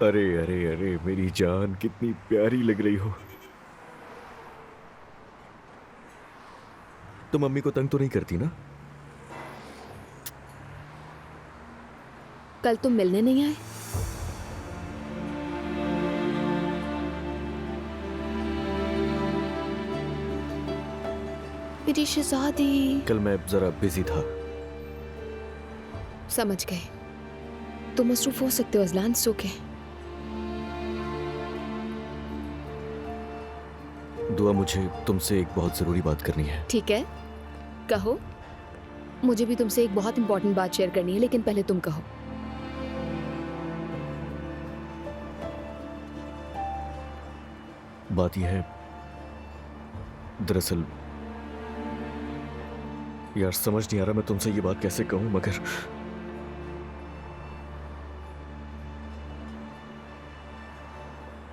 अरे अरे अरे मेरी जान, कितनी प्यारी लग रही हो। तो मम्मी को तंग तो नहीं करती ना? कल तुम मिलने नहीं आए? मेरी शहजादी। कल मैं जरा बिजी था। समझ गए। तुम मसरूफ हो सकते हो अजलान, सोके। दुआ, मुझे तुमसे एक बहुत जरूरी बात करनी है। ठीक है, कहो। मुझे भी तुमसे एक बहुत इंपॉर्टेंट बात शेयर करनी है, लेकिन पहले तुम कहो। बात यह है, दरअसल यार समझ नहीं आ रहा मैं तुमसे ये बात कैसे कहूं, मगर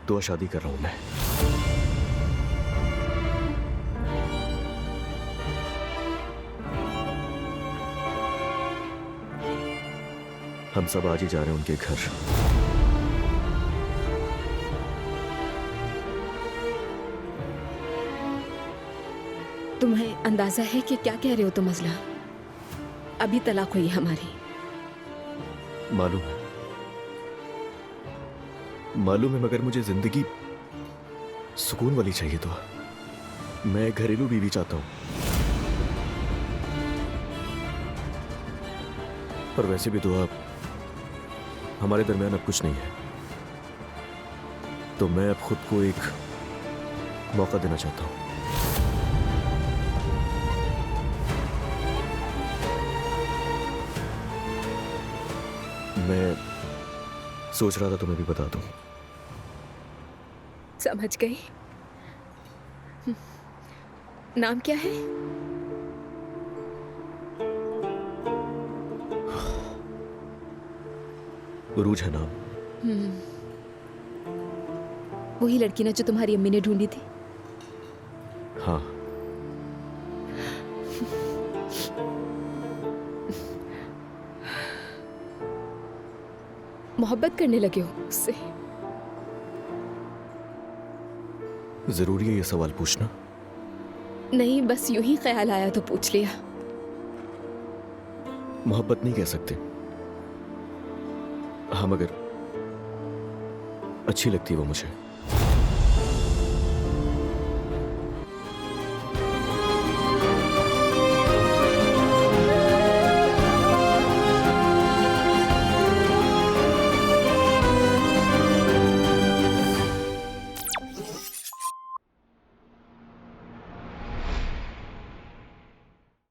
दुआ, शादी कर रहा हूं मैं। हम सब आज ही जा रहे हैं उनके घर। तुम्हें अंदाजा है कि क्या कह रहे हो तुम अजला? अभी तलाक हुई है हमारी। मालूम है, मालूम है, मगर मुझे जिंदगी सुकून वाली चाहिए। तो मैं घरेलू बीवी चाहता हूं। पर वैसे भी दुआ, हमारे दरमियान अब कुछ नहीं है, तो मैं अब खुद को एक मौका देना चाहता हूं। मैं सोच रहा था तुम्हें भी बता दूं। समझ गई। नाम क्या है? उरूज है नाम। वही लड़की ना जो तुम्हारी अम्मी ने ढूंढी थी? हाँ। मोहब्बत करने लगे हो उससे? जरूरी है ये सवाल पूछना? नहीं, बस यूं ही ख्याल आया तो पूछ लिया। मोहब्बत नहीं कह सकते, हाँ, मगर अच्छी लगती है वो मुझे।